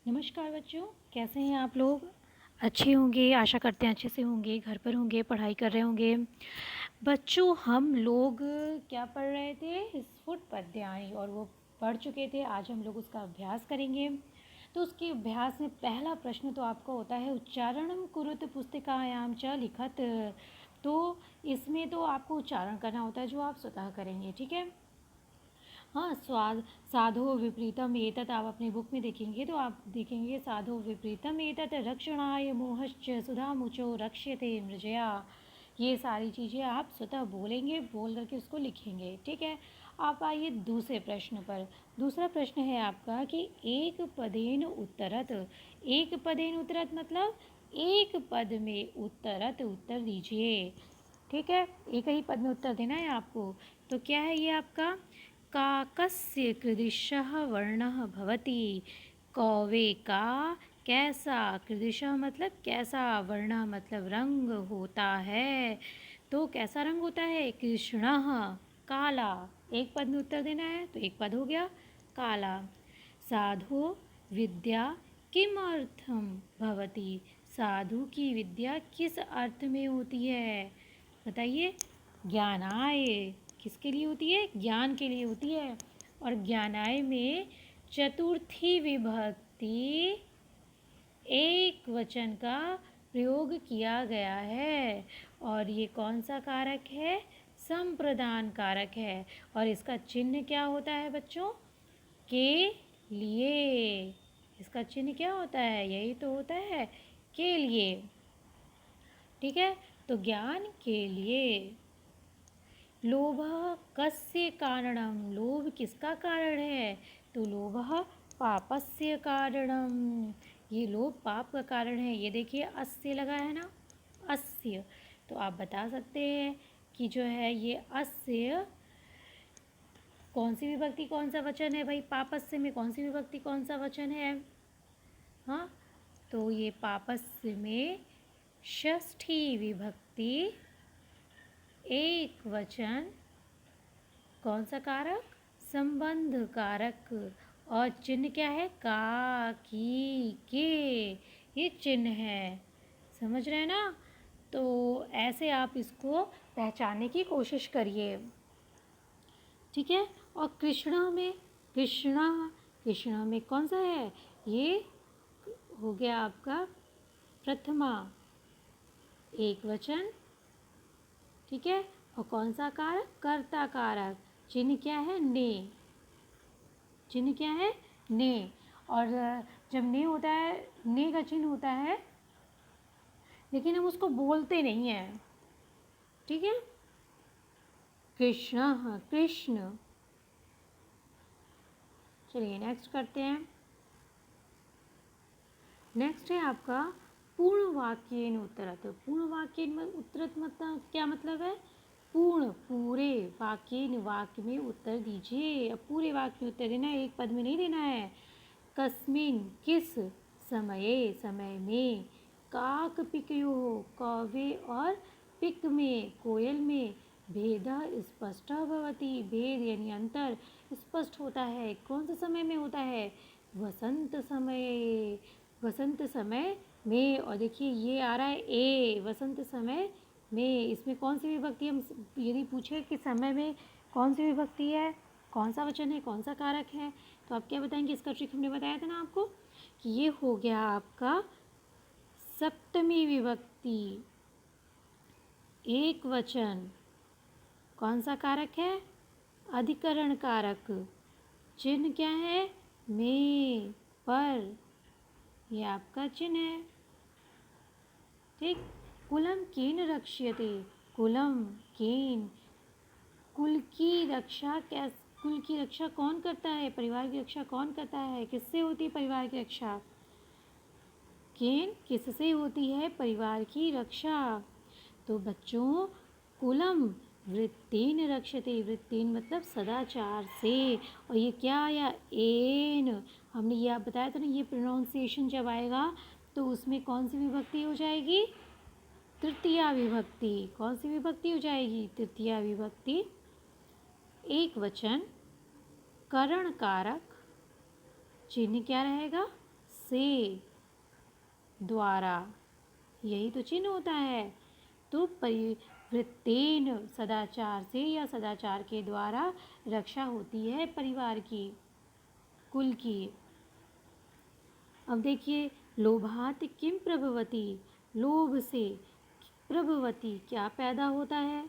नमस्कार बच्चों, कैसे हैं आप लोग। अच्छे होंगे, आशा करते हैं अच्छे से होंगे, घर पर होंगे, पढ़ाई कर रहे होंगे। बच्चों, हम लोग क्या पढ़ रहे थे, स्फुट पद्यानि, और वो पढ़ चुके थे। आज हम लोग उसका अभ्यास करेंगे। तो उसके अभ्यास में पहला प्रश्न तो आपका होता है उच्चारणम कुरुत पुस्तिकायाम च लिखत। तो इसमें तो आपको उच्चारण करना होता है जो आप स्वतः करेंगे, ठीक है। हाँ, स्वाद साधो विपरीतम एतत् आप अपनी बुक में देखेंगे तो आप देखेंगे साधो विपरीतम एतत् रक्षणाय मोहश्च सुधामुचो रक्ष्यते मृजया। ये सारी चीज़ें आप स्वतः बोलेंगे, बोल करके उसको लिखेंगे, ठीक है। आप आइए दूसरे प्रश्न पर। दूसरा प्रश्न है आपका कि एक पदेन उत्तरत। एक पदेन उत्तरत मतलब एक पद में उत्तरत उत्तर दीजिए, ठीक है। एक ही पद में उत्तर देना है आपको। तो क्या है ये आपका, काकस्य कीदृशः वर्णः भवति। कौवे का कैसा, कीदृशः मतलब कैसा, वर्णः मतलब रंग होता है। तो कैसा रंग होता है, कृष्णः काला। एक पद में उत्तर देना है तो एक पद हो गया काला। साधु विद्या किम अर्थम भवति। साधु की विद्या किस अर्थ में होती है, बताइए। ज्ञानाय, किसके लिए होती है, ज्ञान के लिए होती है। और ज्ञानाय में चतुर्थी विभक्ति एक वचन का प्रयोग किया गया है। और ये कौन सा कारक है, संप्रदान कारक है। और इसका चिन्ह क्या होता है बच्चों, के लिए। इसका चिन्ह क्या होता है, यही तो होता है, के लिए, ठीक है। तो ज्ञान के लिए। लोभः कस्य कारणम, लोभ किसका कारण है। तो लोभः पापस्य कारणम, ये लोभ पाप का कारण है। ये देखिए अस्य लगा है ना, अस्य। तो आप बता सकते हैं कि जो है ये अस्य कौन सी विभक्ति कौन सा वचन है भाई, पापस्य में कौन सी विभक्ति कौन सा वचन है। हाँ, तो ये पापस्य में षष्ठी विभक्ति एक वचन, कौन सा कारक, संबंध कारक। और चिन्ह क्या है, का, की, के, ये चिन्ह है। समझ रहे हैं ना। तो ऐसे आप इसको पहचानने की कोशिश करिए, ठीक है। और कृष्णा में, कृष्णा, कृष्णा में कौन सा है, ये हो गया आपका प्रथमा एक वचन, ठीक है। और कौन सा कारक, कर्ता कारक। चिन्ह क्या है, ने। चिन्ह क्या है, ने। और जब ने होता है, ने का चिन्ह होता है, लेकिन हम उसको बोलते नहीं हैं, ठीक है। कृष्ण, हाँ कृष्ण। चलिए नेक्स्ट करते हैं। नेक्स्ट है आपका पूर्ण वाक्येन उत्तरत। पूर्ण वाक्येन उत्तरत मतलब क्या मतलब है, पूर्ण, पूरे वाक्येन, वाक्य में उत्तर दीजिए। अब पूरे वाक्य में उत्तर देना है, एक पद में नहीं देना है। कस्मिन किस, समये समय में, काक पिकयोः कौवे और पिक में कोयल में, भेदः स्पष्टः भवति। भेद यानी अंतर स्पष्ट होता है, कौन से समय में होता है, वसंत समय, वसंत समय में। और देखिए ये आ रहा है ए, वसंत समय में। इसमें कौन सी विभक्ति, हम यदि पूछे कि समय में कौन सी विभक्ति है, कौन सा वचन है, कौन सा कारक है, तो आप क्या बताएंगे। इसका ट्रिक हमने बताया था ना आपको कि ये हो गया आपका सप्तमी विभक्ति एक वचन। कौन सा कारक है, अधिकरण कारक। चिन्ह क्या है, में, पर, ये आपका चिन्ह है, ठीक। कुलम केन रक्ष्यते, कुलम केन, कुल की रक्षा कैस, कुल की रक्षा कौन करता है, परिवार की रक्षा कौन करता है, किससे होती है परिवार की रक्षा, केन किससे होती है परिवार की रक्षा। तो बच्चों कुलम वृत्तेन रक्षते, वृत्तेन मतलब सदाचार से। और ये क्या आया, एन, हमने ये आप बताया था ना, ये प्रोनाउंसिएशन जब आएगा तो उसमें कौन सी विभक्ति हो जाएगी, तृतीया विभक्ति। कौन सी विभक्ति हो जाएगी, तृतीया विभक्ति एक वचन, करण कारक, चिन्ह क्या रहेगा, से, द्वारा, यही तो चिन्ह होता है। तो परिवृत्तेन, सदाचार से या सदाचार के द्वारा रक्षा होती है परिवार की, कुल की। अब देखिए, लोभात किम प्रभवती, लोभ से प्रभवती क्या पैदा होता है?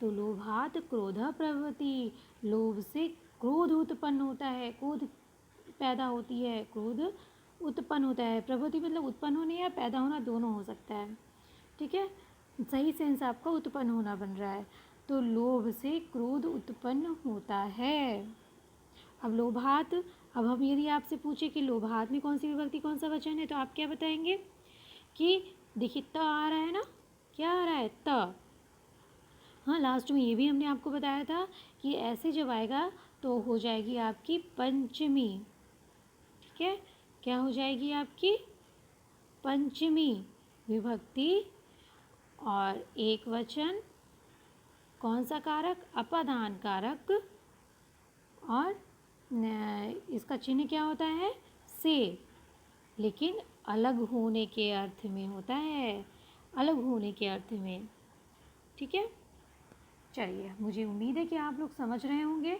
तो लोभात क्रोध प्रभवती, लोभ से क्रोध उत्पन्न होता है, क्रोध पैदा होती है, क्रोध उत्पन्न होता है। प्रभवती मतलब उत्पन्न होने या पैदा होना दोनों हो सकता है, ठीक है। सही सेंस आपका उत्पन्न होना बन रहा है। तो लोभ से क्रोध उत्पन्न होता है। अब लोभात, अब हम यदि आपसे पूछे कि लोभात में कौन सी विभक्ति कौन सा वचन है, तो आप क्या बताएंगे कि देखिए त आ रहा है ना, क्या आ रहा है? त। हाँ, लास्ट में ये भी हमने आपको बताया था कि ऐसे जब आएगा तो हो जाएगी आपकी पंचमी, ठीक है। क्या हो जाएगी आपकी? पंचमी विभक्ति। और एक वचन, कौन सा कारक? अपादान कारक। और इसका चिन्ह क्या होता है? से, लेकिन अलग होने के अर्थ में होता है, अलग होने के अर्थ में, ठीक है। चलिए, मुझे उम्मीद है कि आप लोग समझ रहे होंगे।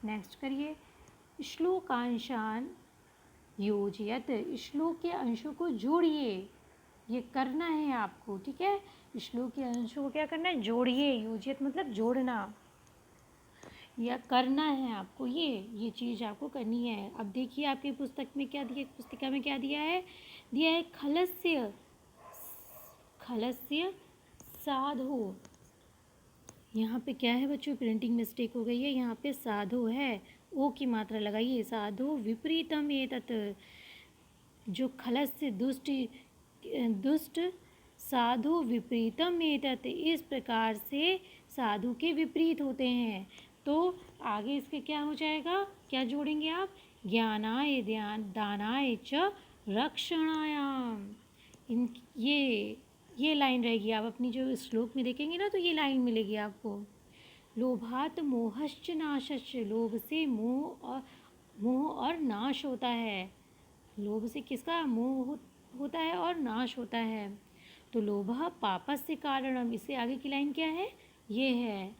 नेक्स्ट करिए, श्लोकांशान योजयत, श्लोक के अंशों को जोड़िए, ये करना है आपको, ठीक है। श्लोक के अंशों को क्या करना है? जोड़िए। योजयत मतलब जोड़ना, या करना है आपको, ये चीज़ आपको करनी है। अब देखिए आपकी पुस्तक में क्या दिया, पुस्तिका में क्या दिया है? दिया है खलस्य, खलस्य साधु। यहाँ पे क्या है बच्चों? प्रिंटिंग मिस्टेक हो गई है, यहाँ पे साधु है, ओ की मात्रा लगाइए। साधु विपरीतम एतत्, जो खलस्य दुष्ट, साधु विपरीतम एतत्, इस प्रकार से साधु के विपरीत होते हैं। तो आगे इसके क्या हो जाएगा? क्या जोड़ेंगे आप? ज्ञानाय दानाय च रक्षणायाम। इन ये लाइन रहेगी, आप अपनी जो श्लोक में देखेंगे ना तो ये लाइन मिलेगी आपको। लोभात मोहश्च नाशश्च, लोभ से मोह और नाश होता है। लोभ से किसका मोह होता है और नाश होता है? तो लोभः पापस्य कारणम, इससे आगे की लाइन क्या है? ये है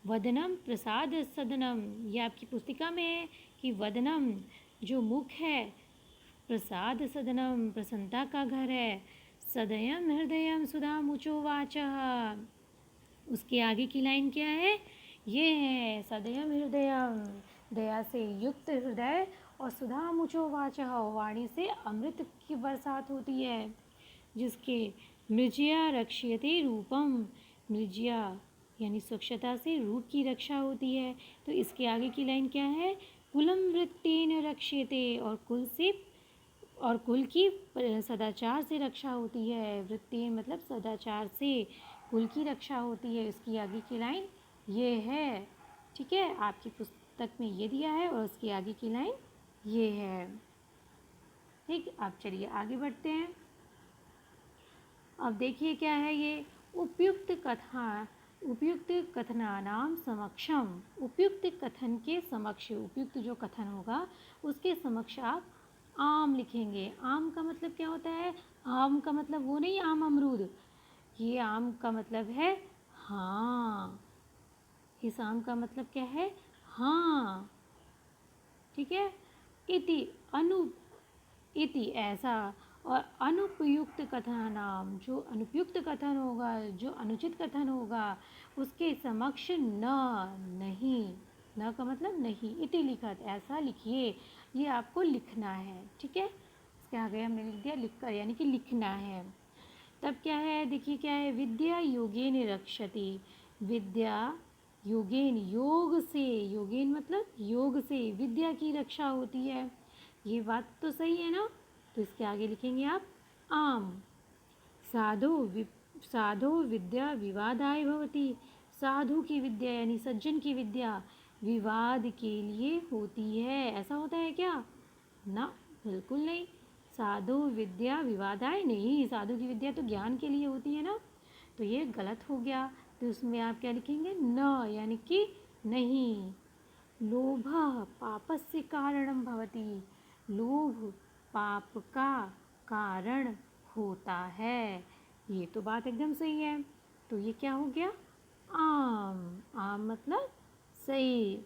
वदनम प्रसाद सदनम, ये आपकी पुस्तिका में है कि वदनम जो मुख है, प्रसाद सदनम प्रसन्नता का घर है, सदयम हृदयम सुधामुचो वाचः, उसके आगे की लाइन क्या है? ये है सदयम हृदयम, दया से युक्त हृदय, और सुधामुचो वाचः, वाणी से अमृत की बरसात होती है, जिसके मृज्या रक्ष्यते रूपम, मृज्या यानी स्वच्छता से रूप की रक्षा होती है। तो इसके आगे की लाइन क्या है? कुलम वृत्तेन रक्ष्यते, और कुल से, और कुल की सदाचार से रक्षा होती है। वृत्तेन मतलब सदाचार से कुल की रक्षा होती है। इसकी आगे की लाइन ये है, ठीक है। आपकी पुस्तक में ये दिया है और उसकी आगे की लाइन ये है, ठीक। आप चलिए आगे बढ़ते हैं। अब देखिए क्या है ये? उपयुक्त कथनानाम समक्षम, उपयुक्त कथन के समक्ष, उपयुक्त जो कथन होगा उसके समक्ष आप आम लिखेंगे। आम का मतलब क्या होता है? आम का मतलब वो नहीं आम अमरूद, ये आम का मतलब है हाँ। इस आम का मतलब क्या है? हाँ, ठीक है। इति ऐसा, और अनुपयुक्त कथनानाम, जो अनुपयुक्त कथन होगा, जो अनुचित कथन होगा, उसके समक्ष नहीं, न का मतलब नहीं, इति लिखत, ऐसा लिखिए, ये आपको लिखना है, ठीक है। इसके आगे हमने लिख दिया लिख कर, यानी कि लिखना है। तब क्या है? देखिए क्या है? विद्या योगेन रक्षति, विद्या योगेन, योग से, योगेन मतलब योग से विद्या की रक्षा होती है। ये बात तो सही है ना? तो इसके आगे लिखेंगे आप आम। साधु विद्या विवादाय भवति, साधु की विद्या यानी सज्जन की विद्या विवाद के लिए होती है। ऐसा होता है क्या? ना, बिल्कुल नहीं। साधु विद्या विवादाय नहीं, साधु की विद्या तो ज्ञान के लिए होती है ना, तो ये गलत हो गया। तो उसमें आप क्या लिखेंगे? न, यानी कि नहीं। लोभः पापस्य कारणं भवति, लोभ पाप का कारण होता है। ये तो बात एकदम सही है। तो ये क्या हो गया? आम। आम मतलब सही।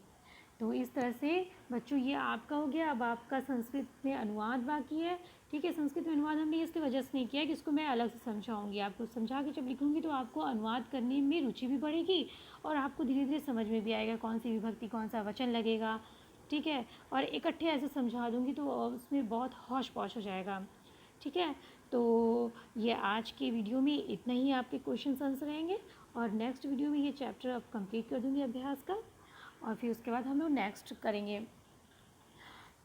तो इस तरह से बच्चों ये आपका हो गया। अब आपका संस्कृत में अनुवाद बाकी है। ठीक है, संस्कृत में अनुवाद हमने इसकी वजह से नहीं किया कि इसको मैं अलग से समझाऊंगी। आपको समझा के जब लिखूंगी तो आपको अनुवाद करने में रुचि भी बढ़ेगी और आपको धीरे धीरे समझ में भी आएगा कौन सी विभक्ति कौन सा वचन लगेगा। ठीक है, और इकट्ठे ऐसे समझा दूंगी तो उसमें बहुत हौश पौश हो जाएगा। ठीक है, तो ये आज के वीडियो में इतना ही आपके क्वेश्चन आंसर रहेंगे और नेक्स्ट वीडियो में ये चैप्टर अब कंप्लीट कर दूँगी अभ्यास का और फिर उसके बाद हम लोग नेक्स्ट करेंगे।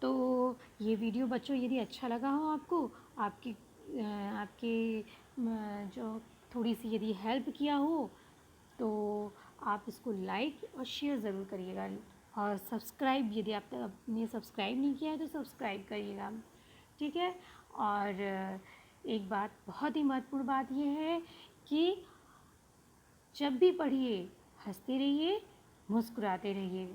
तो ये वीडियो बच्चों यदि अच्छा लगा हो आपको, आपके जो थोड़ी सी यदि हेल्प किया हो तो आप इसको लाइक और शेयर ज़रूर करिएगा और सब्सक्राइब यदि आपने सब्सक्राइब नहीं किया है तो सब्सक्राइब करिएगा। ठीक है, और एक बात बहुत ही महत्वपूर्ण बात यह है कि जब भी पढ़िए हंसते रहिए, मुस्कुराते रहिए।